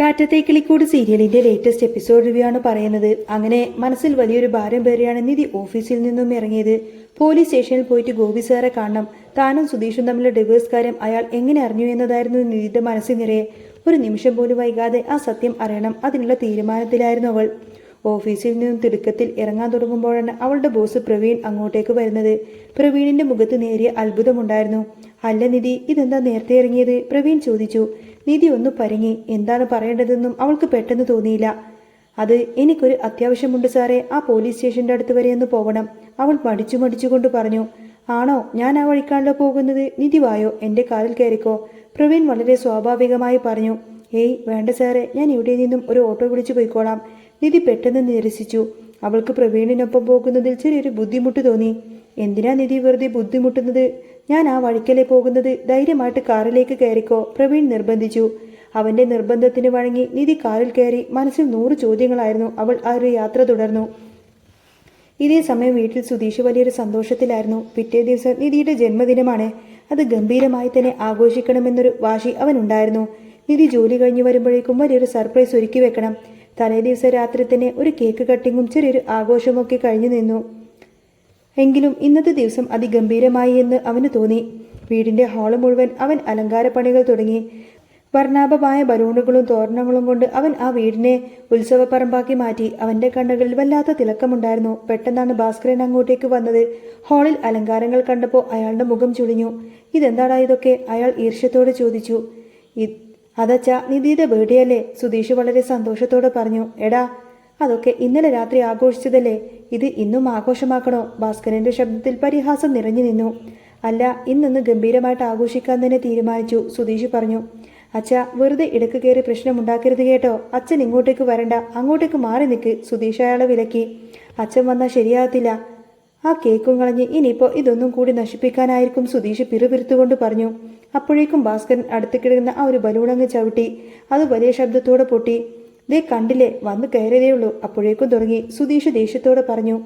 കാറ്റത്തെ കിളിക്കൂട് സീരിയലിന്റെ latest episode review ആണ് പറയുന്നത്. അങ്ങനെ മനസ്സിൽ വലിയൊരു ഭാരം പേറിയാണ് നിധി ഓഫീസിൽ നിന്നും ഇറങ്ങിയത്. പോലീസ് സ്റ്റേഷനിൽ പോയിട്ട് ഗോപി സാറെ കാണണം. താനും സുധീഷും തമ്മിലുള്ള ഡിവേഴ്സ് കാര്യം അയാൾ എങ്ങനെ അറിഞ്ഞു എന്നതായിരുന്നു നിധിയുടെ മനസ്സിൽ നിറയെ. ഒരു നിമിഷം പോലും വൈകാതെ ആ സത്യം അറിയണം, അതിനുള്ള തീരുമാനത്തിലായിരുന്നു അവൾ. ഓഫീസിൽ നിന്നും തിടുക്കത്തിൽ ഇറങ്ങാൻ തുടങ്ങുമ്പോഴാണ് അവളുടെ ബോസ് പ്രവീൺ അങ്ങോട്ടേക്ക് വരുന്നത്. പ്രവീണിന്റെ മുഖത്ത് നേരിയ അത്ഭുതമുണ്ടായിരുന്നു. അല്ല നിധി, ഇതെന്താ നേരത്തെ ഇറങ്ങിയത്? പ്രവീൺ ചോദിച്ചു. നിധി ഒന്ന് പരങ്ങി. എന്താണ് പറയേണ്ടതെന്നും അവൾക്ക് പെട്ടെന്ന് തോന്നിയില്ല. അത് എനിക്കൊരു അത്യാവശ്യമുണ്ട് സാറേ, ആ പോലീസ് സ്റ്റേഷന്റെ അടുത്ത് വരെ ഒന്ന് പോകണം, അവൾ മടിച്ചുകൊണ്ട് പറഞ്ഞു. ആണോ, ഞാൻ ആ വഴിക്കാണല്ലോ പോകുന്നത്. നിധി വായോ, എന്റെ കാറിൽ കയറിക്കോ, പ്രവീൺ വളരെ സ്വാഭാവികമായി പറഞ്ഞു. ഏയ് വേണ്ട സാറേ, ഞാൻ ഇവിടെ നിന്നും ഒരു ഓട്ടോ വിളിച്ചു പോയിക്കോളാം. നിധി പെട്ടെന്ന് നിരസിച്ചു. അവൾക്ക് പ്രവീണിനൊപ്പം പോകുന്നതിൽ ചെറിയൊരു ബുദ്ധിമുട്ട് തോന്നി. എന്തിനാ നിധി വെറുതെ ബുദ്ധിമുട്ടുന്നത്? ഞാൻ ആ വഴിക്കലേ പോകുന്നത്, ധൈര്യമായിട്ട് കാറിലേക്ക് കയറിക്കോ, പ്രവീൺ നിർബന്ധിച്ചു. അവന്റെ നിർബന്ധത്തിന് വഴങ്ങി നിധി കാറിൽ കയറി. മനസ്സിൽ 100 ചോദ്യങ്ങളായിരുന്നു. അവൾ ആ ഒരു യാത്ര തുടർന്നു. ഇതേ സമയം വീട്ടിൽ സുധീഷ് വലിയൊരു സന്തോഷത്തിലായിരുന്നു. പിറ്റേ ദിവസം നിധിയുടെ ജന്മദിനമാണ്. അത് ഗംഭീരമായി തന്നെ ആഘോഷിക്കണമെന്നൊരു വാശി അവനുണ്ടായിരുന്നു. നിധി ജോലി കഴിഞ്ഞു വരുമ്പോഴേക്കും വലിയൊരു സർപ്രൈസ് ഒരുക്കി വെക്കണം. തലേ ദിവസം രാത്രി തന്നെ ഒരു കേക്ക് കട്ടിങ്ങും ചെറിയൊരു ആഘോഷമൊക്കെ കഴിഞ്ഞു നിന്നു. എങ്കിലും ഇന്നത്തെ ദിവസം അതിഗംഭീരമായി എന്ന് അവന് തോന്നി. വീടിന്റെ ഹാള് മുഴുവൻ അവൻ അലങ്കാരപ്പണികൾ തുടങ്ങി. വർണ്ണാഭമായ ബലൂണുകളും തോരണങ്ങളും കൊണ്ട് അവൻ ആ വീടിനെ ഉത്സവപ്പറമ്പാക്കി മാറ്റി. അവന്റെ കണ്ണുകളിൽ വല്ലാത്ത തിളക്കമുണ്ടായിരുന്നു. പെട്ടെന്നാണ് ഭാസ്കരൻ അങ്ങോട്ടേക്ക് വന്നത്. ഹാളിൽ അലങ്കാരങ്ങൾ കണ്ടപ്പോൾ അയാളുടെ മുഖം ചുളിഞ്ഞു. ഇതെന്താടാ ഇതൊക്കെ? അയാൾ ഈർഷ്യത്തോടെ ചോദിച്ചു. അതച്ചാ, നിധിയുടെ ബർത്ത്ഡേ അല്ലേ? സുധീഷ് വളരെ സന്തോഷത്തോടെ പറഞ്ഞു. എടാ, അതൊക്കെ ഇന്നലെ രാത്രി ആഘോഷിച്ചതല്ലേ, ഇത് ഇന്നും ആഘോഷമാക്കണോ? ഭാസ്കരന്റെ ശബ്ദത്തിൽ പരിഹാസം നിറഞ്ഞു നിന്നു. അല്ല, ഇന്നൊന്ന് ഗംഭീരമായിട്ട് ആഘോഷിക്കാൻ തന്നെ തീരുമാനിച്ചു, സുധീഷ് പറഞ്ഞു. അച്ഛ, വെറുതെ ഇടക്ക് കയറി പ്രശ്നമുണ്ടാക്കരുത് കേട്ടോ. അച്ഛൻ ഇങ്ങോട്ടേക്ക് വരണ്ട, അങ്ങോട്ടേക്ക് മാറി നിൽക്ക്, സുധീഷ് അയാളെ വിലക്കി. അച്ഛൻ വന്നാൽ ശരിയാകത്തില്ല. ആ കേക്കും കളഞ്ഞ് ഇനിയിപ്പോൾ ഇതൊന്നും കൂടി നശിപ്പിക്കാനായിരിക്കും, സുധീഷ് പിറുപിറുത്തുകൊണ്ട് പറഞ്ഞു. അപ്പോഴേക്കും ഭാസ്കരൻ അടുത്ത് കിടക്കുന്ന ആ ഒരു ബലൂണങ്ങ് ചവിട്ടി. അത് വലിയ ശബ്ദത്തോടെ പൊട്ടി. ദേ കണ്ടില്ലേ, വന്ന് കയറിയതേ ഉള്ളൂ, അപ്പോഴേക്കും തുടങ്ങി, സുധീഷ് ദേഷ്യത്തോടെ പറഞ്ഞു.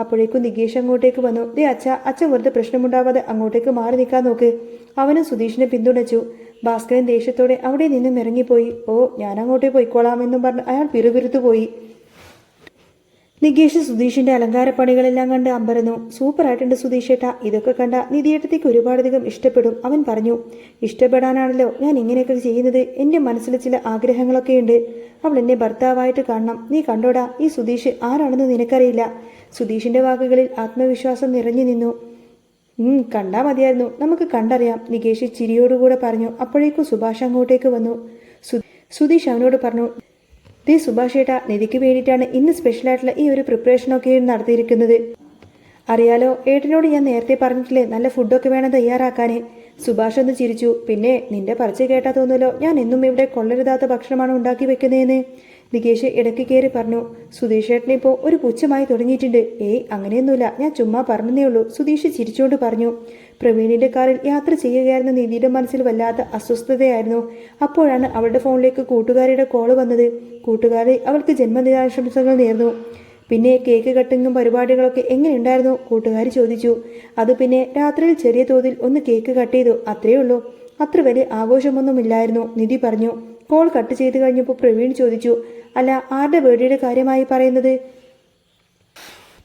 അപ്പോഴേക്കും നികേഷ് അങ്ങോട്ടേക്ക് വന്നു. ദേ അച്ഛൻ വെറുതെ പ്രശ്നമുണ്ടാവാതെ അങ്ങോട്ടേക്ക് മാറി നിൽക്കാൻ നോക്ക്. അവനും സുധീഷിനെ പിന്തുണച്ചു. ഭാസ്കരൻ ദേഷ്യത്തോടെ അവിടെ നിന്നും ഇറങ്ങിപ്പോയി. ഓ, ഞാൻ അങ്ങോട്ടേ പോയിക്കോളാമെന്നും പറഞ്ഞ് അയാൾ പിറുപിറുത്തു പോയി. നികേഷ് സുധീഷിന്റെ അലങ്കാരപ്പണികളെല്ലാം കണ്ട് അമ്പരന്നു. സൂപ്പറായിട്ടുണ്ട് സുധീഷേട്ടാ, ഇതൊക്കെ കണ്ട നിധിയേട്ടത്തേക്ക് ഒരുപാടധികം ഇഷ്ടപ്പെടും, അവൻ പറഞ്ഞു. ഇഷ്ടപ്പെടാനാണല്ലോ ഞാൻ ഇങ്ങനെയൊക്കെ ചെയ്യുന്നത്. എന്റെ മനസ്സിൽ ചില ആഗ്രഹങ്ങളൊക്കെയുണ്ട്. അവൾ എന്നെ ഭർത്താവായിട്ട് കാണണം. നീ കണ്ടോടാ, ഈ സുധീഷ് ആരാണെന്ന് നിനക്കറിയില്ല. സുധീഷിന്റെ വാക്കുകളിൽ ആത്മവിശ്വാസം നിറഞ്ഞു നിന്നു. കണ്ടാ മതിയായിരുന്നു, നമുക്ക് കണ്ടറിയാം, നികേഷ് ചിരിയോടുകൂടെ പറഞ്ഞു. അപ്പോഴേക്കും സുഭാഷ് അങ്ങോട്ടേക്ക് വന്നു. സുധീഷ് അവനോട് പറഞ്ഞു. ദേ സുഭാഷ് ഏട്ടാ, നിധിക്ക് വേണ്ടിയിട്ടാണ് ഇന്ന് സ്പെഷ്യലായിട്ടുള്ള ഈ ഒരു പ്രിപ്പറേഷനൊക്കെ നടത്തിയിരിക്കുന്നത്. അറിയാലോ, ഏട്ടനോട് ഞാൻ നേരത്തെ പറഞ്ഞിട്ടില്ലേ നല്ല ഫുഡൊക്കെ വേണം തയ്യാറാക്കാനേ. സുഭാഷ് ഒന്ന് ചിരിച്ചു. പിന്നെ നിന്റെ പറച്ച് കേട്ടാ തോന്നുമല്ലോ ഞാൻ എന്നും ഇവിടെ കൊള്ളരുതാത്ത ഭക്ഷണമാണ് ഉണ്ടാക്കി വെക്കുന്നതെന്ന്. നികേഷ് ഇടയ്ക്ക് കയറി പറഞ്ഞു. സുധീഷ് ഏട്ടനെ ഇപ്പോൾ ഒരു പുച്ഛമായി തുടങ്ങിയിട്ടുണ്ട്. ഏയ് അങ്ങനെയൊന്നുമില്ല, ഞാൻ ചുമ്മാ പറഞ്ഞതേ ഉള്ളൂ, സുധീഷ് ചിരിച്ചുകൊണ്ട് പറഞ്ഞു. പ്രവീണിന്റെ കാറിൽ യാത്ര ചെയ്യുകയായിരുന്ന നിധിയുടെ മനസ്സിൽ വല്ലാത്ത അസ്വസ്ഥതയായിരുന്നു. അപ്പോഴാണ് അവളുടെ ഫോണിലേക്ക് കൂട്ടുകാരിയുടെ കോള് വന്നത്. കൂട്ടുകാരി അവൾക്ക് ജന്മദിനാശംസകൾ നേർന്നു. പിന്നെ കേക്ക് കട്ടിങ്ങും പരിപാടികളൊക്കെ എങ്ങനെയുണ്ടായിരുന്നു? കൂട്ടുകാരി ചോദിച്ചു. അത് പിന്നെ രാത്രിയിൽ ചെറിയ തോതിൽ ഒന്ന് കേക്ക് കട്ട് ചെയ്തു, അത്രയേ ഉള്ളൂ. അത്ര വലിയ ആഘോഷമൊന്നുമില്ലായിരുന്നു, നിധി പറഞ്ഞു. കോൾ കട്ട് ചെയ്ത് കഴിഞ്ഞപ്പോൾ പ്രവീൺ ചോദിച്ചു. അല്ല, ആരുടെ ബർത്ത്ഡേയുടെ കാര്യമായി പറയുന്നത്?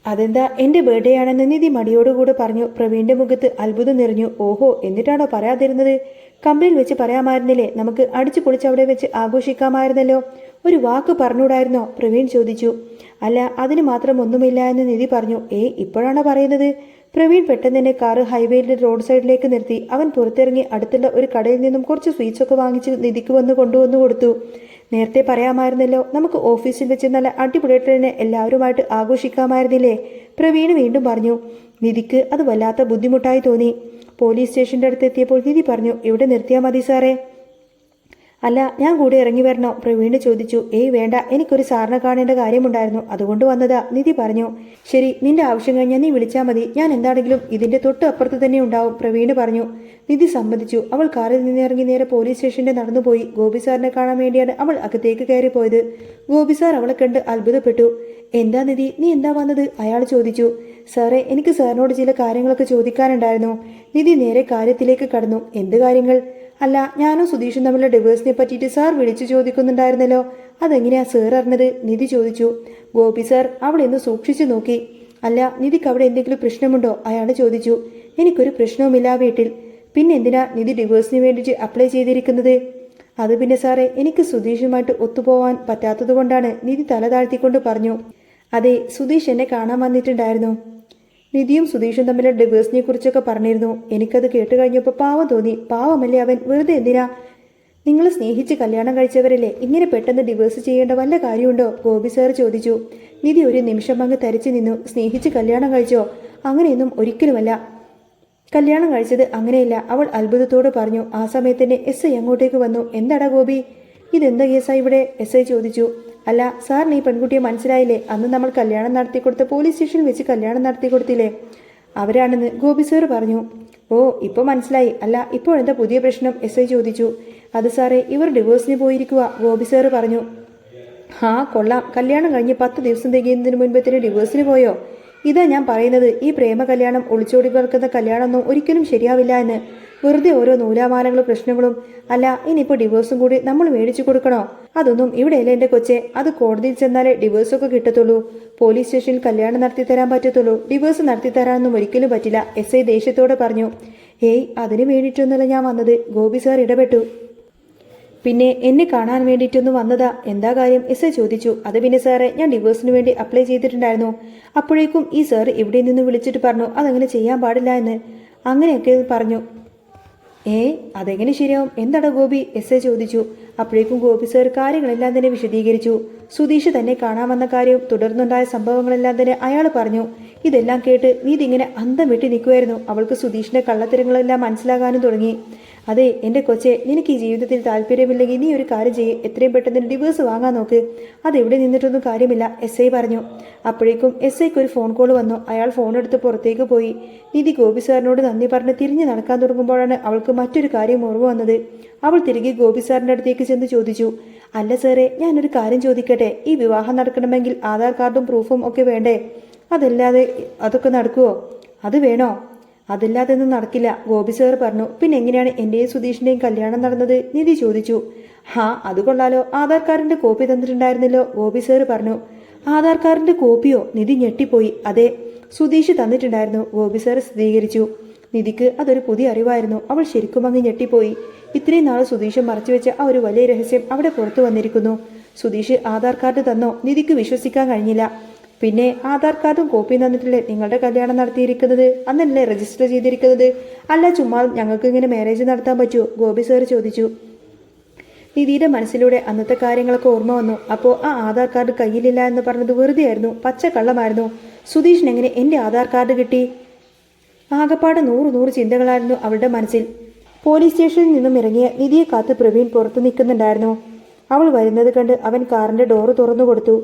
അതെന്താ, എന്റെ ബർത്ത്ഡേ ആണെന്ന് നിധി മടിയോടുകൂടെ പറഞ്ഞു. പ്രവീണിന്റെ മുഖത്ത് അത്ഭുതം നിറഞ്ഞു. ഓഹോ, എന്നിട്ടാണോ പറയാതിരുന്നത്? കമ്പനിയിൽ വെച്ച് പറയാമായിരുന്നില്ലേ? നമുക്ക് അടിച്ചു പൊളിച്ച് അവിടെ വെച്ച് ആഘോഷിക്കാമായിരുന്നല്ലോ. ഒരു വാക്ക് പറഞ്ഞുകൂടായിരുന്നോ? പ്രവീൺ ചോദിച്ചു. അല്ല, അതിന് മാത്രം ഒന്നുമില്ല എന്ന് നിധി പറഞ്ഞു. ഇപ്പോഴാണോ പറയുന്നത്? പ്രവീൺ പെട്ടെന്ന് തന്നെ കാറ് ഹൈവേയിലെ റോഡ് സൈഡിലേക്ക് നിർത്തി. അവൻ പുറത്തിറങ്ങി അടുത്തുള്ള ഒരു കടയിൽ നിന്നും കുറച്ച് സ്വീറ്റ്സൊക്കെ വാങ്ങിച്ച് നിധിക്ക് കൊണ്ടുവന്നു കൊടുത്തു. നേരത്തെ പറയാമായിരുന്നല്ലോ, നമുക്ക് ഓഫീസിൽ വെച്ച് നല്ല അടിപൊളിയായിട്ട് തന്നെ എല്ലാവരുമായിട്ട് ആഘോഷിക്കാമായിരുന്നില്ലേ? പ്രവീൺ വീണ്ടും പറഞ്ഞു. നിധിക്ക് അത് വല്ലാത്ത ബുദ്ധിമുട്ടായി തോന്നി. പോലീസ് സ്റ്റേഷന്റെ അടുത്ത് എത്തിയപ്പോൾ നിധി പറഞ്ഞു. ഇവിടെ നിർത്തിയാൽ മതി സാറേ. അല്ല, ഞാൻ കൂടെ ഇറങ്ങി വരണോ? പ്രവീണ് ചോദിച്ചു. വേണ്ട, എനിക്കൊരു സാറിനെ കാണേണ്ട കാര്യമുണ്ടായിരുന്നു, അതുകൊണ്ട് വന്നതാ, നിധി പറഞ്ഞു. ശരി, നിന്റെ ആവശ്യം കഴിഞ്ഞാൽ നീ വിളിച്ചാൽ മതി, ഞാൻ എന്താണെങ്കിലും ഇതിന്റെ തൊട്ട് അപ്പുറത്ത് തന്നെ ഉണ്ടാവും, പ്രവീണ് പറഞ്ഞു. നിധി സമ്മതിച്ചു. അവൾ കാറിൽ നിന്നിറങ്ങി നേരെ പോലീസ് സ്റ്റേഷന്റെ നടന്നുപോയി. ഗോപി സാറിനെ കാണാൻ വേണ്ടിയാണ് അവൾ അകത്തേക്ക് കയറിപ്പോയത്. ഗോപി സാർ അവളെ കണ്ട് അത്ഭുതപ്പെട്ടു. എന്താ നിധി, നീ എന്താ വന്നത്? അയാൾ ചോദിച്ചു. സാറേ, എനിക്ക് സാറിനോട് ചില കാര്യങ്ങളൊക്കെ ചോദിക്കാനുണ്ടായിരുന്നു. നിധി നേരെ കാര്യത്തിലേക്ക് കടന്നു. എന്ത് കാര്യങ്ങൾ? അല്ല, ഞാനും സുധീഷും തമ്മിലുള്ള ഡിവേഴ്സിനെ പറ്റിയിട്ട് സാർ വിളിച്ചു ചോദിക്കുന്നുണ്ടായിരുന്നല്ലോ, അതെങ്ങനെയാ സാർ അറിഞ്ഞത്? നിധി ചോദിച്ചു. ഗോപി സാർ അവളെ ഒന്ന് സൂക്ഷിച്ചു നോക്കി. അല്ല, നിധിക്ക് അവിടെ എന്തെങ്കിലും പ്രശ്നമുണ്ടോ? അയാൾ ചോദിച്ചു. എനിക്കൊരു പ്രശ്നവുമില്ല വീട്ടിൽ. പിന്നെന്തിനാ നിധി ഡിവേഴ്സിന് വേണ്ടിയിട്ട് അപ്ലൈ ചെയ്തിരിക്കുന്നത്? അത് പിന്നെ സാറേ, എനിക്ക് സുധീഷുമായിട്ട് ഒത്തുപോവാൻ പറ്റാത്തതുകൊണ്ടാണ്. നിധി തല താഴ്ത്തിക്കൊണ്ട് പറഞ്ഞു. അതെ, സുധീഷ് എന്നെ കാണാൻ വന്നിട്ടുണ്ടായിരുന്നു. നിധിയും സുധീഷും തമ്മിലുള്ള ഡിവേഴ്സിനെ കുറിച്ചൊക്കെ പറഞ്ഞിരുന്നു. എനിക്കത് കേട്ട് കഴിഞ്ഞപ്പോൾ പാവം തോന്നി. പാവമല്ലേ അവൻ, വെറുതെ എന്തിനാ? നിങ്ങൾ സ്നേഹിച്ച് കല്യാണം കഴിച്ചവരല്ലേ, ഇങ്ങനെ പെട്ടെന്ന് ഡിവേഴ്സ് ചെയ്യേണ്ട വല്ല കാര്യമുണ്ടോ? ഗോപി സാർ ചോദിച്ചു. നിധി ഒരു നിമിഷം അങ്ങ് തരിച്ചു നിന്നു. സ്നേഹിച്ച് കല്യാണം കഴിച്ചോ? അങ്ങനെയൊന്നും ഒരിക്കലുമല്ല. കല്യാണം കഴിച്ചത് അങ്ങനെയല്ല, അവൾ അത്ഭുതത്തോടെ പറഞ്ഞു. ആ സമയത്ത് തന്നെ എസ് ഐ അങ്ങോട്ടേക്ക് വന്നു. എന്താടാ ഗോപി, ഇതെന്താ കേസാ ഇവിടെ? എസ് ഐ ചോദിച്ചു. അല്ല സാറിന് ഈ പെൺകുട്ടിയെ മനസ്സിലായില്ലേ? അന്ന് നമ്മൾ കല്യാണം നടത്തിക്കൊടുത്ത പോലീസ് സ്റ്റേഷനിൽ വെച്ച് കല്യാണം നടത്തി കൊടുത്തില്ലേ, അവരാണെന്ന് ഗോപി സാർ പറഞ്ഞു. ഓ, ഇപ്പോൾ മനസ്സിലായി. അല്ല, ഇപ്പോഴെന്താ പുതിയ പ്രശ്നം? എസ് ഐ ചോദിച്ചു. അത് സാറേ, ഇവർ ഡിവോഴ്സിന് പോയിരിക്കുക, ഗോപി സാർ പറഞ്ഞു. ആ കൊള്ളാം, കല്യാണം കഴിഞ്ഞ് 10 ദിവസം തികയുന്നതിന് മുൻപത്തിന് ഡിവോഴ്സിന് പോയോ? ഇതാ ഞാൻ പറയുന്നത്, ഈ പ്രേമ കല്യാണം, ഒളിച്ചോടി പറക്കുന്ന കല്യാണമൊന്നും ഒരിക്കലും ശരിയാവില്ല എന്ന്. വെറുതെ ഓരോ നൂലാമാലകളും പ്രശ്നങ്ങളും. അല്ല, ഇനിയിപ്പോൾ ഡിവോഴ്സും കൂടി നമ്മൾ മേടിച്ചു കൊടുക്കണോ? അതൊന്നും ഇവിടെയല്ല എൻ്റെ കൊച്ചെ. അത് കോടതിയിൽ ചെന്നാലേ ഡിവോഴ്സൊക്കെ കിട്ടത്തുള്ളൂ. പോലീസ് സ്റ്റേഷനിൽ കല്യാണം നടത്തി തരാൻ പറ്റത്തുള്ളൂ, ഡിവോഴ്സ് നടത്തി തരാനൊന്നും ഒരിക്കലും പറ്റില്ല, എസ് ഐ ദേഷ്യത്തോടെ പറഞ്ഞു. ഏയ്, അതിന് വേണ്ടിയിട്ടൊന്നുമല്ല ഞാൻ വന്നത്, ഗോപി സാർ ഇടപെട്ടു. പിന്നെ എന്നെ കാണാൻ വേണ്ടിയിട്ടൊന്ന് വന്നതാ. എന്താ കാര്യം? എസ് ഐ ചോദിച്ചു. അത് പിന്നെ സാറേ, ഞാൻ ഡിവോഴ്സിന് വേണ്ടി അപ്ലൈ ചെയ്തിട്ടുണ്ടായിരുന്നു. അപ്പോഴേക്കും ഈ സാർ ഇവിടെ നിന്ന് വിളിച്ചിട്ട് പറഞ്ഞു അതങ്ങനെ ചെയ്യാൻ പാടില്ല എന്ന്. അങ്ങനെയൊക്കെ പറഞ്ഞു. അതെങ്ങനെ ശരിയാവും? എന്താടാ ഗോപി? എസ് ഐ ചോദിച്ചു. അപ്പോഴേക്കും ഗോപി സാർ കാര്യങ്ങളെല്ലാം തന്നെ വിശദീകരിച്ചു. സുധീഷ് തന്നെ കാണാൻ വന്ന കാര്യവും തുടർന്നുണ്ടായ സംഭവങ്ങളെല്ലാം തന്നെ അയാൾ പറഞ്ഞു. ഇതെല്ലാം കേട്ട് നീതിങ്ങനെ അന്തം വിട്ട് നിൽക്കുമായിരുന്നു. അവൾക്ക് സുധീഷിന്റെ കള്ളത്തരങ്ങളെല്ലാം മനസ്സിലാകാനും തുടങ്ങി. അതെ എൻ്റെ കൊച്ചെ, നിനക്ക് ഈ ജീവിതത്തിൽ താല്പര്യമില്ലെങ്കിൽ നീ ഒരു കാര്യം ചെയ്യ്, എത്രയും പെട്ടെന്ന് ഡിവോഴ്സ് വാങ്ങാൻ നോക്ക്. അതെവിടെ നിന്നിട്ടൊന്നും കാര്യമില്ല, എസ് ഐ പറഞ്ഞു. അപ്പോഴേക്കും എസ് ഐക്ക് ഒരു ഫോൺ കോൾ വന്നു. അയാൾ ഫോണെടുത്ത് പുറത്തേക്ക് പോയി. നിധി ഗോപി സാറിനോട് നന്ദി പറഞ്ഞ് തിരിഞ്ഞു നടക്കാൻ തുടങ്ങുമ്പോഴാണ് അവൾക്ക് മറ്റൊരു കാര്യം ഓർമ്മ വന്നത്. അവൾ തിരികെ ഗോപി സാറിൻ്റെ അടുത്തേക്ക് ചെന്ന് ചോദിച്ചു. അല്ല സാറേ, ഞാനൊരു കാര്യം ചോദിക്കട്ടെ? ഈ വിവാഹം നടക്കണമെങ്കിൽ ആധാർ കാർഡും പ്രൂഫും ഒക്കെ വേണ്ടേ? അതല്ലാതെ അതൊക്കെ നടക്കുമോ? അത് വേണോ? അതില്ലാതെ ഒന്നും നടക്കില്ല, ഗോപി സാർ പറഞ്ഞു. പിന്നെ എങ്ങനെയാണ് എൻ്റെയും സുധീഷിൻ്റെയും കല്യാണം നടന്നത്? നിധി ചോദിച്ചു. അത് കൊള്ളാലോ, ആധാർ കാർഡിന്റെ കോപ്പി തന്നിട്ടുണ്ടായിരുന്നല്ലോ, ഗോപി സാർ പറഞ്ഞു. ആധാർ കാർഡിന്റെ കോപ്പിയോ? നിധി ഞെട്ടിപ്പോയി. അതെ, സുധീഷ് തന്നിട്ടുണ്ടായിരുന്നു, ഗോപി സാർ സ്ഥിരീകരിച്ചു. നിധിക്ക് അതൊരു പുതിയ അറിവായിരുന്നു. അവൾ ശരിക്കും അങ്ങ് ഞെട്ടിപ്പോയി. ഇത്രയും നാൾ സുധീഷ് മറച്ചുവെച്ച ആ ഒരു വലിയ രഹസ്യം അവിടെ പുറത്തു വന്നിരിക്കുന്നു. സുധീഷ് ആധാർ കാർഡ് തന്നോ? നിധിക്ക് വിശ്വസിക്കാൻ കഴിഞ്ഞില്ല. പിന്നെ ആധാർ കാർഡും കോപ്പിയും തന്നിട്ടില്ലേ നിങ്ങളുടെ കല്യാണം നടത്തിയിരിക്കുന്നത്? അന്നല്ലേ രജിസ്റ്റർ ചെയ്തിരിക്കുന്നത്? അല്ല, ചുമ്മാ ഞങ്ങൾക്ക് ഇങ്ങനെ മാരേജ് നടത്താൻ പറ്റുമോ? ഗോപി സാർ ചോദിച്ചു. നിധിയുടെ മനസ്സിലൂടെ അന്നത്തെ കാര്യങ്ങളൊക്കെ ഓർമ്മ വന്നു. അപ്പോൾ ആ ആധാർ കാർഡ് കയ്യിലില്ല എന്ന് പറഞ്ഞത് വെറുതെ ആയിരുന്നു, പച്ചക്കള്ളമായിരുന്നു. സുധീഷിന് എങ്ങനെ എൻ്റെ ആധാർ കാർഡ് കിട്ടി? ആകപ്പാട് 100 ചിന്തകളായിരുന്നു അവളുടെ മനസ്സിൽ. പോലീസ് സ്റ്റേഷനിൽ നിന്നും ഇറങ്ങിയ നിധിയെ കാത്ത് പ്രവീൺ പുറത്തു നിൽക്കുന്നുണ്ടായിരുന്നു. അവൾ വരുന്നത് കണ്ട് അവൻ കാറിന്റെ ഡോറ് തുറന്നു കൊടുത്തു.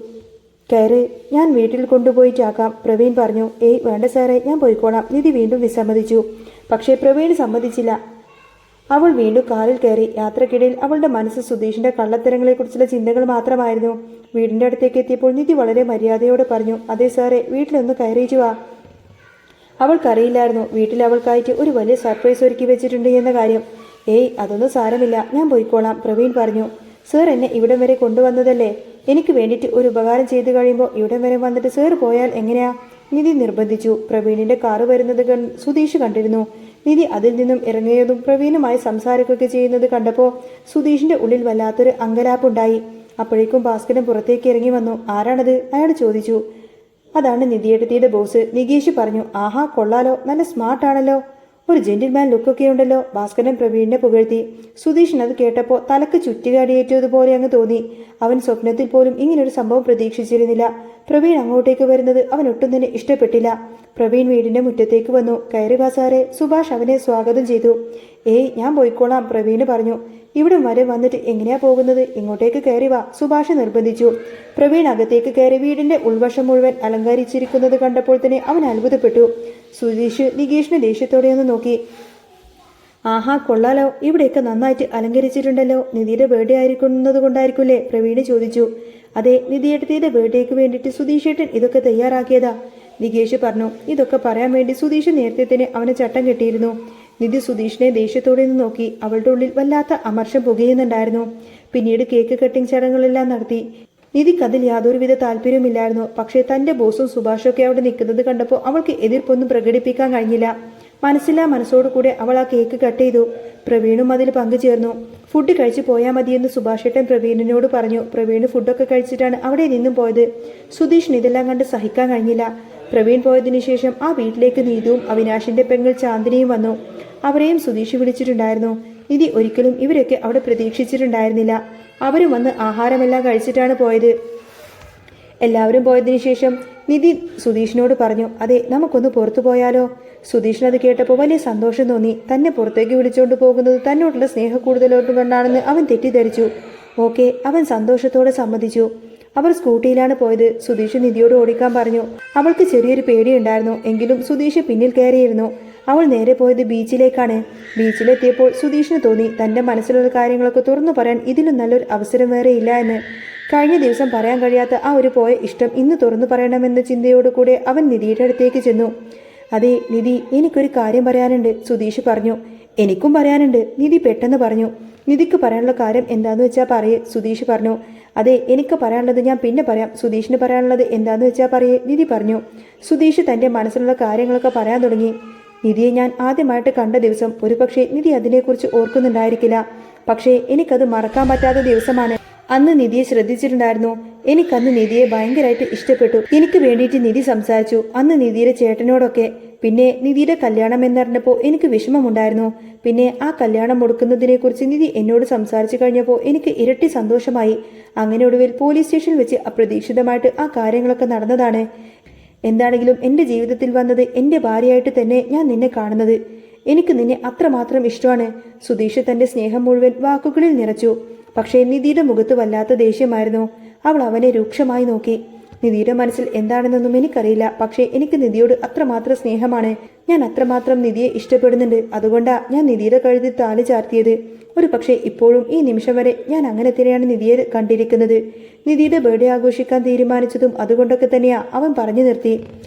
കയറ്, ഞാൻ വീട്ടിൽ കൊണ്ടുപോയിട്ടാക്കാം, പ്രവീൺ പറഞ്ഞു. വേണ്ട സാറേ, ഞാൻ പോയിക്കോളാം, നിധി വീണ്ടും വിസമ്മതിച്ചു. പക്ഷേ പ്രവീൺ സമ്മതിച്ചില്ല. അവൾ വീണ്ടും കാറിൽ കയറി. യാത്രക്കിടയിൽ അവളുടെ മനസ്സ് സുധീഷിന്റെ കള്ളത്തരങ്ങളെക്കുറിച്ചുള്ള ചിന്തകൾ മാത്രമായിരുന്നു. വീടിന്റെ അടുത്തേക്ക് എത്തിയപ്പോൾ നിധി വളരെ മര്യാദയോടെ പറഞ്ഞു. അതെ സാറേ, വീട്ടിലൊന്ന് കയറിയിച്ചു വാ. അവൾക്കറിയില്ലായിരുന്നു വീട്ടിൽ അവൾക്കായിട്ട് ഒരു വലിയ സർപ്രൈസ് ഒരുക്കി വെച്ചിട്ടുണ്ട് എന്ന കാര്യം. അതൊന്നും സാരമില്ല, ഞാൻ പോയിക്കോളാം, പ്രവീൺ പറഞ്ഞു. സാർ എന്നെ ഇവിടം വരെ കൊണ്ടുവന്നതല്ലേ, എനിക്ക് വേണ്ടിയിട്ട് ഒരു ഉപകാരം ചെയ്തു കഴിയുമ്പോൾ ഇവിടം വരെ വന്നിട്ട് സാർ പോയാൽ എങ്ങനെയാ? നിധി നിർബന്ധിച്ചു. പ്രവീണിന്റെ കാറ് വരുന്നത് സുധീഷ് കണ്ടിരുന്നു. നിധി അതിൽ നിന്നും ഇറങ്ങിയതും പ്രവീണുമായി സംസാരിക്കുകയൊക്കെ ചെയ്യുന്നത് കണ്ടപ്പോൾ സുധീഷിന്റെ ഉള്ളിൽ വല്ലാത്തൊരു അങ്കലാപ്പുണ്ടായി. അപ്പോഴേക്കും ഭാസ്കരൻ പുറത്തേക്ക് ഇറങ്ങി വന്നു. ആരാണത്? അയാൾ ചോദിച്ചു. അതാണ് നിധിയെടുത്തിയുടെ ബോസ്, നികേഷ് പറഞ്ഞു. ആഹാ, കൊള്ളാലോ, നല്ല സ്മാർട്ട് ആണല്ലോ, ഒരു ജെന്റിൽമാൻ ലുക്കൊക്കെ ഉണ്ടല്ലോ, ഭാസ്കരൻ പ്രവീണിനെ പുകഴ്ത്തി. സുധീഷിന് അത് കേട്ടപ്പോൾ തലക്ക് ചുറ്റികാടിയേറ്റതുപോലെ അങ്ങ് തോന്നി. അവൻ സ്വപ്നത്തിൽ പോലും ഇങ്ങനൊരു സംഭവം പ്രതീക്ഷിച്ചിരുന്നില്ല. പ്രവീൺ അങ്ങോട്ടേക്ക് വരുന്നത് അവൻ ഒട്ടും തന്നെ ഇഷ്ടപ്പെട്ടില്ല. പ്രവീൺ വീടിന്റെ മുറ്റത്തേക്ക് വന്നു. കയറി വാ സാറേ, സുഭാഷ് അവനെ സ്വാഗതം ചെയ്തു. ഞാൻ പോയിക്കോളാം, പ്രവീണ് പറഞ്ഞു. ഇവിടെ വരെ വന്നിട്ട് എങ്ങനെയാ പോകുന്നത്? ഇങ്ങോട്ടേക്ക് കയറി വാ, സുഭാഷ് നിർബന്ധിച്ചു. പ്രവീൺ അകത്തേക്ക് കയറി വീടിന്റെ ഉൾവശം മുഴുവൻ അലങ്കരിച്ചിരിക്കുന്നത് കണ്ടപ്പോൾ തന്നെ അവൻ അത്ഭുതപ്പെട്ടു. സുധീഷ് നികേഷിനെ ദേഷ്യത്തോടെയൊന്ന് നോക്കി. ആഹാ, കൊള്ളാലോ, ഇവിടെയൊക്കെ നന്നായിട്ട് അലങ്കരിച്ചിട്ടുണ്ടല്ലോ. നിധിയുടെ ബർത്ത്ഡേ ആയിരിക്കുന്നത് കൊണ്ടായിരിക്കുമല്ലേ? പ്രവീണ് ചോദിച്ചു. അതെ, നിധിയെടുത്തിയുടെ ബർത്ത്ഡേക്ക് വേണ്ടിയിട്ട് സുധീഷേട്ടൻ ഇതൊക്കെ തയ്യാറാക്കിയതാ, നികേഷ് പറഞ്ഞു. ഇതൊക്കെ പറയാൻ വേണ്ടി സുധീഷ് നേരത്തെ തന്നെ അവനെ ചട്ടം കെട്ടിയിരുന്നു. നിധി സുധീഷിനെ ദേഷ്യത്തോടെ നിന്ന് നോക്കി. അവളുടെ ഉള്ളിൽ വല്ലാത്ത അമർഷം പുകയുന്നുണ്ടായിരുന്നു. പിന്നീട് കേക്ക് കട്ടിംഗ് ചടങ്ങുകളെല്ലാം നടത്തി. നിധിക്ക് അതിൽ യാതൊരുവിധ താല്പര്യവുമില്ലായിരുന്നു. പക്ഷേ തന്റെ ബോസും സുഭാഷൊക്കെ അവിടെ നിൽക്കുന്നത് കണ്ടപ്പോൾ അവൾക്ക് എതിർപ്പൊന്നും പ്രകടിപ്പിക്കാൻ കഴിഞ്ഞില്ല. മനസ്സില്ലാ മനസ്സോടുകൂടെ അവൾ ആ കേക്ക് കട്ട് ചെയ്തു. പ്രവീണും അതിൽ പങ്കുചേർന്നു. ഫുഡ് കഴിച്ചു പോയാൽ മതിയെന്ന് സുഭാഷേട്ടൻ പ്രവീണിനോട് പറഞ്ഞു. പ്രവീണ് ഫുഡൊക്കെ കഴിച്ചിട്ടാണ് അവിടെ നിന്നും പോയത്. സുധീഷിന് ഇതെല്ലാം കണ്ട് സഹിക്കാൻ കഴിഞ്ഞില്ല. പ്രവീൺ പോയതിനു ശേഷം ആ വീട്ടിലേക്ക് നീതുവും അവിനാശിന്റെ പെങ്ങൾ ചാന്ദിനിയും വന്നു. അവരെയും സുധീഷ് വിളിച്ചിട്ടുണ്ടായിരുന്നു. നിധി ഒരിക്കലും ഇവരൊക്കെ അവിടെ പ്രതീക്ഷിച്ചിട്ടുണ്ടായിരുന്നില്ല. അവരും വന്ന് ആഹാരമെല്ലാം കഴിച്ചിട്ടാണ് പോയത്. എല്ലാവരും പോയതിനു ശേഷം നിധി സുധീഷിനോട് പറഞ്ഞു, അതെ, നമുക്കൊന്ന് പുറത്തു പോയാലോ? സുധീഷിനത് കേട്ടപ്പോൾ വലിയ സന്തോഷം തോന്നി. തന്നെ പുറത്തേക്ക് വിളിച്ചുകൊണ്ട് പോകുന്നത് തന്നോടുള്ള സ്നേഹ കൂടുതലോട്ട് കൊണ്ടാണെന്ന് അവൻ തെറ്റിദ്ധരിച്ചു. ഓക്കെ, അവൻ സന്തോഷത്തോടെ സമ്മതിച്ചു. അവർ സ്കൂട്ടിയിലാണ് പോയത്. സുധീഷ് നിധിയോട് ഓടിക്കാൻ പറഞ്ഞു. അവൾക്ക് ചെറിയൊരു പേടിയുണ്ടായിരുന്നു. എങ്കിലും സുധീഷ് പിന്നിൽ കയറിയിരുന്നു. അവൾ നേരെ പോയത് ബീച്ചിലേക്കാണ്. ബീച്ചിലെത്തിയപ്പോൾ സുധീഷിന് തോന്നി തന്റെ മനസ്സിലുള്ള കാര്യങ്ങളൊക്കെ തുറന്നു പറയാൻ ഇതിലും നല്ലൊരു അവസരം വേറെ ഇല്ല എന്ന്. കഴിഞ്ഞ ദിവസം പറയാൻ കഴിയാത്ത ആ ഒരു പോയ ഇഷ്ടം ഇന്ന് തുറന്നു പറയണമെന്ന ചിന്തയോടുകൂടെ അവൻ നിധിയുടെ അടുത്തേക്ക് ചെന്നു. അതെ നിധി, എനിക്കൊരു കാര്യം പറയാനുണ്ട്, സുധീഷ് പറഞ്ഞു. എനിക്കും പറയാനുണ്ട്, നിധി പെട്ടെന്ന് പറഞ്ഞു. നിധിക്ക് പറയാനുള്ള കാര്യം എന്താന്ന് വെച്ചാൽ പറയേ, സുധീഷ് പറഞ്ഞു. അതെ, എനിക്ക് പറയാനുള്ളത് ഞാൻ പിന്നെ പറയാം. സുധീഷിന് പറയാനുള്ളത് എന്താന്ന് വെച്ചാൽ പറയേ, നിധി പറഞ്ഞു. സുധീഷ് തന്റെ മനസ്സിലുള്ള കാര്യങ്ങളൊക്കെ പറയാൻ തുടങ്ങി. നിധിയെ ഞാൻ ആദ്യമായിട്ട് കണ്ട ദിവസം ഒരുപക്ഷെ നിധി അതിനെക്കുറിച്ച് ഓർക്കുന്നുണ്ടായിരിക്കില്ല. പക്ഷേ എനിക്കത് മറക്കാൻ പറ്റാത്ത ദിവസമാണ്. അന്ന് നിധിയെ ശ്രദ്ധിച്ചിട്ടുണ്ടായിരുന്നു. എനിക്കന്ന് നിധിയെ ഭയങ്കരമായിട്ട് ഇഷ്ടപ്പെട്ടു. എനിക്ക് വേണ്ടിയിട്ട് നിധി സംസാരിച്ചു. അന്ന് നിധിയുടെ ചേട്ടനോടൊക്കെ. പിന്നെ നിധിയുടെ കല്യാണം എന്നറിഞ്ഞപ്പോൾ എനിക്ക് വിഷമമുണ്ടായിരുന്നു. പിന്നെ ആ കല്യാണം മുടക്കുന്നതിനെ കുറിച്ച് നിധി എന്നോട് സംസാരിച്ചു കഴിഞ്ഞപ്പോൾ എനിക്ക് ഇരട്ടി സന്തോഷമായി. അങ്ങനെ ഒടുവിൽ പോലീസ് സ്റ്റേഷനിൽ വെച്ച് അപ്രതീക്ഷിതമായിട്ട് ആ കാര്യങ്ങളൊക്കെ നടന്നതാണ്. എന്താണെങ്കിലും എൻ്റെ ജീവിതത്തിൽ വന്നത് എൻ്റെ ഭാര്യയായിട്ട് തന്നെ ഞാൻ നിന്നെ കാണുന്നത്. എനിക്ക് നിന്നെ അത്രമാത്രം ഇഷ്ടമാണ്. സുധീഷ് തന്റെ സ്നേഹം മുഴുവൻ വാക്കുകളിൽ നിറച്ചു. പക്ഷേ നിധിയുടെ മുഖത്ത് വല്ലാത്ത ദേഷ്യമായിരുന്നു. അവൾ അവനെ രൂക്ഷമായി നോക്കി. നിധിയുടെ മനസ്സിൽ എന്താണെന്നൊന്നും എനിക്കറിയില്ല. പക്ഷേ എനിക്ക് നിധിയോട് അത്രമാത്രം സ്നേഹമാണ്. ഞാൻ അത്രമാത്രം നിധിയെ ഇഷ്ടപ്പെടുന്നുണ്ട്. അതുകൊണ്ടാ ഞാൻ നിധിയുടെ കഴുത്തിൽ താലി ചാർത്തിയത്. ഒരു പക്ഷേ ഇപ്പോഴും ഈ നിമിഷം വരെ ഞാൻ അങ്ങനെ തന്നെയാണ് നിധിയെ കണ്ടിരിക്കുന്നത്. നിധിയുടെ ബർത്ത്ഡേ ആഘോഷിക്കാൻ തീരുമാനിച്ചതും അതുകൊണ്ടൊക്കെ തന്നെയാ, അവൻ പറഞ്ഞു നിർത്തി.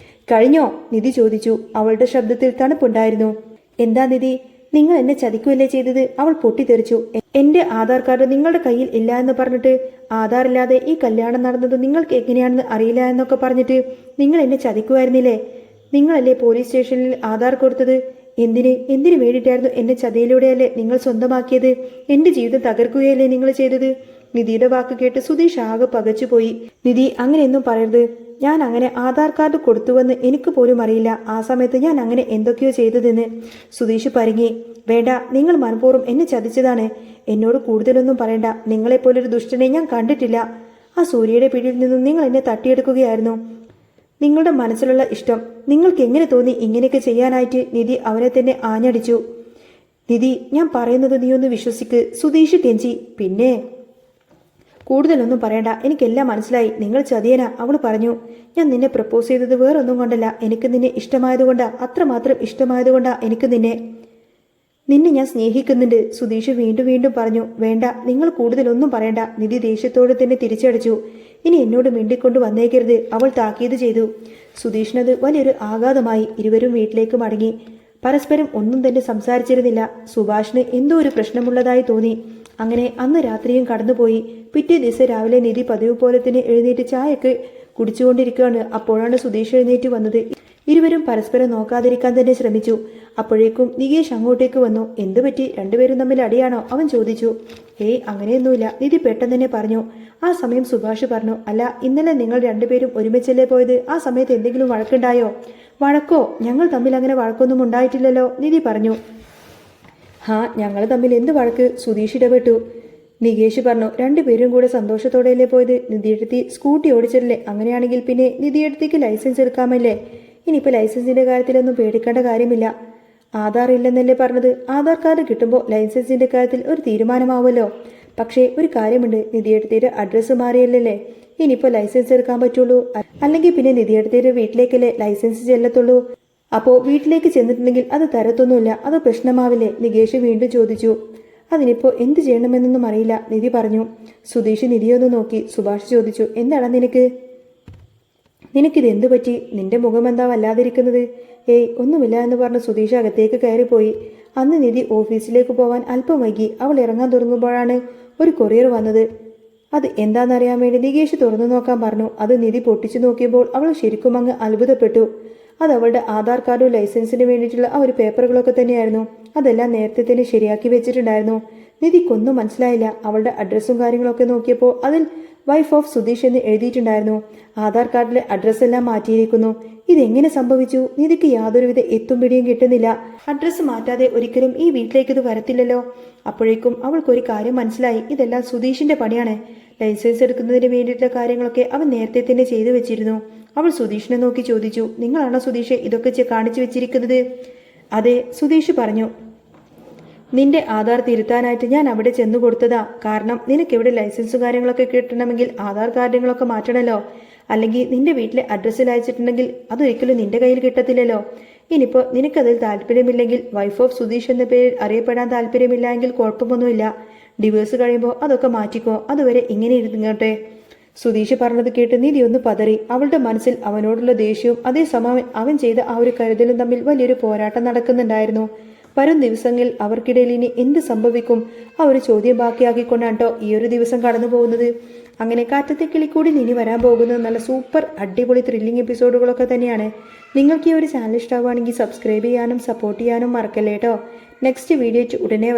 കഴിഞ്ഞോ? നിധി ചോദിച്ചു. അവളുടെ ശബ്ദത്തിൽ തണുപ്പുണ്ടായിരുന്നു. എന്താ നിധി, നിങ്ങൾ എന്നെ ചതിക്കുകയല്ലേ ചെയ്തത്? അവൾ പൊട്ടിത്തെറിച്ചു. എന്റെ ആധാർ കാർഡ് നിങ്ങളുടെ കയ്യിൽ ഇല്ല എന്ന് പറഞ്ഞിട്ട്, ആധാർ ഇല്ലാതെ ഈ കല്യാണം നടന്നത് നിങ്ങൾക്ക് എങ്ങനെയാണെന്ന് അറിയില്ല എന്നൊക്കെ പറഞ്ഞിട്ട് നിങ്ങൾ എന്നെ ചതിക്കുമായിരുന്നില്ലേ? നിങ്ങളല്ലേ പോലീസ് സ്റ്റേഷനിൽ ആധാർ കൊടുത്തത്? എന്തിനു വേണ്ടിയിട്ടായിരുന്നു എന്നെ ചതിയിലൂടെയല്ലേ നിങ്ങൾ സ്വന്തമാക്കിയത്? എന്റെ ജീവിതം തകർക്കുകയല്ലേ നിങ്ങൾ ചെയ്തത്? നിധിയുടെ വാക്ക് കേട്ട് സുധീഷ് ആകെ പകച്ചുപോയി. നിധി, അങ്ങനെയൊന്നും പറയരുത്. ഞാൻ അങ്ങനെ ആധാർ കാർഡ് കൊടുത്തുവെന്ന് എനിക്ക് പോലും അറിയില്ല. ആ സമയത്ത് ഞാൻ അങ്ങനെ എന്തൊക്കെയോ ചെയ്തതെന്ന്. സുധീഷ് പരിങ്ങി. വേണ്ട, നിങ്ങൾ മനഃപൂർവ്വം എന്നെ ചതിച്ചതാണ്. എന്നോട് കൂടുതലൊന്നും പറയണ്ട. നിങ്ങളെപ്പോലൊരു ദുഷ്ടനെ ഞാൻ കണ്ടിട്ടില്ല. ആ സൂര്യയുടെ പിടിയിൽ നിന്നും നിങ്ങൾ എന്നെ തട്ടിയെടുക്കുകയായിരുന്നു. നിങ്ങളുടെ മനസ്സിലുള്ള ഇഷ്ടം നിങ്ങൾക്ക് എങ്ങനെ തോന്നി ഇങ്ങനെയൊക്കെ ചെയ്യാനായിട്ട്? നിധി അവനെ തന്നെ ആഞ്ഞടിച്ചു. നിധി, ഞാൻ പറയുന്നത് നീ ഒന്ന് വിശ്വസിക്ക്, സുധീഷ് കെഞ്ചി. പിന്നെ കൂടുതലൊന്നും പറയണ്ട, എനിക്കെല്ലാം മനസ്സിലായി. നിങ്ങൾ ചതിയനാ, അവൾ പറഞ്ഞു. ഞാൻ നിന്നെ പ്രപ്പോസ് ചെയ്തത് വേറൊന്നും കൊണ്ടല്ല. എനിക്ക് നിന്നെ ഇഷ്ടമായതുകൊണ്ടാ, അത്രമാത്രം ഇഷ്ടമായതുകൊണ്ടാ എനിക്ക് നിന്നെ ഞാൻ സ്നേഹിക്കുന്നുണ്ട്. സുധീഷ് വീണ്ടും പറഞ്ഞു. വേണ്ട, നിങ്ങൾ കൂടുതലൊന്നും പറയണ്ട. നിധി ദേഷ്യത്തോടെ തന്നെ തിരിച്ചടിച്ചു. ഇനി എന്നോട് മിണ്ടിക്കൊണ്ട് വന്നേക്കരുത്, അവൾ താക്കീത് ചെയ്തു. സുധീഷിനത് വലിയൊരു ആഘാതമായി. ഇരുവരും വീട്ടിലേക്ക് മടങ്ങി. പരസ്പരം ഒന്നും തന്നെ സംസാരിച്ചിരുന്നില്ല. സുഭാഷിന് എന്തോ ഒരു പ്രശ്നമുള്ളതായി തോന്നി. അങ്ങനെ അന്ന് രാത്രിയും കടന്നുപോയി. പിറ്റേ ദിവസം രാവിലെ നിധി പതിവ് പോലെ തന്നെ എഴുന്നേറ്റ് ചായയൊക്കെ കുടിച്ചുകൊണ്ടിരിക്കുകയാണ്. അപ്പോഴാണ് സുധീഷ് എഴുന്നേറ്റ് വന്നത്. ഇരുവരും പരസ്പരം നോക്കാതിരിക്കാൻ തന്നെ ശ്രമിച്ചു. അപ്പോഴേക്കും നികേഷ് അങ്ങോട്ടേക്ക് വന്നു. എന്തു പറ്റി, രണ്ടുപേരും തമ്മിൽ അടിയാണോ? അവൻ ചോദിച്ചു. ഏയ്, അങ്ങനെയൊന്നുമില്ല, നിധി പെട്ടെന്ന് തന്നെ പറഞ്ഞു. ആ സമയം സുഭാഷ് പറഞ്ഞു. അല്ല, ഇന്നലെ നിങ്ങൾ രണ്ടുപേരും ഒരുമിച്ചല്ലേ പോയത്? ആ സമയത്ത് എന്തെങ്കിലും വഴക്കുണ്ടായോ? വഴക്കോ? ഞങ്ങൾ തമ്മിൽ അങ്ങനെ വഴക്കൊന്നും ഉണ്ടായിട്ടില്ലല്ലോ, നിധി പറഞ്ഞു. ഞങ്ങൾ തമ്മിൽ എന്ത് വഴക്ക്? സുധീഷ് ഇടപെട്ടു. നികേഷ് പറഞ്ഞു. രണ്ടുപേരും കൂടെ സന്തോഷത്തോടെയല്ലേ പോയത്? നിധിയെടുത്തി സ്കൂട്ടി ഓടിച്ചിട്ടില്ലേ? അങ്ങനെയാണെങ്കിൽ പിന്നെ നിധിയെടുത്തേക്ക് ലൈസൻസ് എടുക്കാമല്ലേ? ഇനിയിപ്പോൾ ലൈസൻസിന്റെ കാര്യത്തിലൊന്നും പേടിക്കേണ്ട കാര്യമില്ല. ആധാർ ഇല്ലെന്നല്ലേ പറഞ്ഞത്? ആധാർ കാർഡ് കിട്ടുമ്പോൾ ലൈസൻസിന്റെ കാര്യത്തിൽ ഒരു തീരുമാനമാവുമല്ലോ. പക്ഷേ ഒരു കാര്യമുണ്ട്, നിധിയെടുത്തിയുടെ അഡ്രസ്സ് മാറിയല്ലേ ഇനിയിപ്പോൾ ലൈസൻസ് എടുക്കാൻ പറ്റുള്ളൂ. അല്ലെങ്കിൽ പിന്നെ നിധിയെടുത്തിയുടെ വീട്ടിലേക്കല്ലേ ലൈസൻസ് ചെല്ലത്തുള്ളൂ. അപ്പോൾ വീട്ടിലേക്ക് ചെന്നിട്ടുണ്ടെങ്കിൽ അത് തരത്തൊന്നുമില്ല. അത് പ്രശ്നമാവില്ലേ? നികേഷ് വീണ്ടും ചോദിച്ചു. അതിനിപ്പോൾ എന്ത് ചെയ്യണമെന്നൊന്നും അറിയില്ല, നിധി പറഞ്ഞു. സുധീഷ് നിധിയൊന്ന് നോക്കി. സുഭാഷ് ചോദിച്ചു. എന്താണ് നിനക്കിത് എന്തു പറ്റി? നിന്റെ മുഖം എന്താ വല്ലാതിരിക്കുന്നത്? ഏയ്, ഒന്നുമില്ല എന്ന് പറഞ്ഞ് സുധീഷ് അകത്തേക്ക് കയറിപ്പോയി. അന്ന് നിധി ഓഫീസിലേക്ക് പോവാൻ അല്പം വൈകി. അവൾ ഇറങ്ങാൻ തുടങ്ങുമ്പോഴാണ് ഒരു കൊറിയർ വന്നത്. അത് എന്താണെന്നറിയാൻ വേണ്ടി നികേഷ് തുറന്നു നോക്കാൻ പറഞ്ഞു. അത് നിധി പൊട്ടിച്ചു നോക്കിയപ്പോൾ അവൾ ശരിക്കും അങ്ങ് അത്ഭുതപ്പെട്ടു. അത് അവളുടെ ആധാർ കാർഡും ലൈസൻസിന് വേണ്ടിയിട്ടുള്ള ആ ഒരു പേപ്പറുകളൊക്കെ തന്നെയായിരുന്നു. അതെല്ലാം നേരത്തെ തന്നെ ശരിയാക്കി വെച്ചിട്ടുണ്ടായിരുന്നു. നിധിക്കൊന്നും മനസ്സിലായില്ല. അവളുടെ അഡ്രസ്സും കാര്യങ്ങളൊക്കെ നോക്കിയപ്പോൾ അതിൽ വൈഫ് ഓഫ് സുധീഷ് എന്ന് എഴുതിയിട്ടുണ്ടായിരുന്നു. ആധാർ കാർഡിലെ അഡ്രസ്സ് എല്ലാം മാറ്റിയിരിക്കുന്നു. ഇതെങ്ങനെ സംഭവിച്ചു? നിധിക്ക് യാതൊരുവിധ എത്തും പിടിയും കിട്ടുന്നില്ല. അഡ്രസ്സ് മാറ്റാതെ ഒരിക്കലും ഈ വീട്ടിലേക്ക് ഇത് വരത്തില്ലല്ലോ. അപ്പോഴേക്കും അവൾക്കൊരു കാര്യം മനസ്സിലായി. ഇതെല്ലാം സുധീഷിന്റെ പണിയാണ്. ലൈസൻസ് എടുക്കുന്നതിന് വേണ്ടിയിട്ടുള്ള കാര്യങ്ങളൊക്കെ അവൻ നേരത്തെ തന്നെ ചെയ്തു വെച്ചിരുന്നു. അവൾ സുധീഷിനെ നോക്കി ചോദിച്ചു, നിങ്ങളാണോ സുധീഷ് ഇതൊക്കെ കാണിച്ചു വെച്ചിരിക്കുന്നത്? അതെ, സുധീഷ് പറഞ്ഞു. നിന്റെ ആധാർ തിരുത്താനായിട്ട് ഞാൻ അവിടെ ചെന്നു കൊടുത്തതാ. കാരണം നിനക്കിവിടെ ലൈസൻസും കാര്യങ്ങളൊക്കെ കിട്ടണമെങ്കിൽ ആധാർ കാര്യങ്ങളൊക്കെ മാറ്റണല്ലോ. അല്ലെങ്കിൽ നിന്റെ വീട്ടിലെ അഡ്രസ്സിൽ അയച്ചിട്ടുണ്ടെങ്കിൽ അതൊരിക്കലും നിന്റെ കയ്യിൽ കിട്ടത്തില്ലല്ലോ. ഇനിയിപ്പോൾ നിനക്കതിൽ താല്പര്യമില്ലെങ്കിൽ, വൈഫ് ഓഫ് സുധീഷ് എന്ന പേരിൽ അറിയപ്പെടാൻ താല്പര്യമില്ല എങ്കിൽ കുഴപ്പമൊന്നുമില്ല. ഡിവേഴ്സ് കഴിയുമ്പോൾ അതൊക്കെ മാറ്റിക്കോ. അതുവരെ ഇങ്ങനെ ഇരുന്നോട്ടെ. സുധീഷ് പറഞ്ഞത് കേട്ട് നിധി ഒന്ന് പതറി. അവളുടെ മനസ്സിൽ അവനോടുള്ള ദേഷ്യവും അതേസമയം അവൻ ചെയ്ത ആ ഒരു കരുതലും തമ്മിൽ വലിയൊരു പോരാട്ടം നടക്കുന്നുണ്ടായിരുന്നു. വരും ദിവസങ്ങളിൽ അവർക്കിടയിൽ ഇനി എന്ത് സംഭവിക്കും? ആ ഒരു ചോദ്യം ബാക്കിയാക്കിക്കൊണ്ടാട്ടോ ഈ ഒരു ദിവസം കടന്നു പോകുന്നത്. അങ്ങനെ കാറ്റത്തെ കിളിക്കൂടിൽ ഇനി വരാൻ പോകുന്നത് നല്ല സൂപ്പർ അടിപൊളി ത്രില്ലിംഗ് എപ്പിസോഡുകളൊക്കെ തന്നെയാണ്. നിങ്ങൾക്ക് ഈ ഒരു ചാനൽ ഇഷ്ടമാവുകയാണെങ്കിൽ സബ്സ്ക്രൈബ് ചെയ്യാനും സപ്പോർട്ട് ചെയ്യാനും മറക്കല്ലേ കേട്ടോ. നെക്സ്റ്റ് വീഡിയോ ഉടനെ വരാം.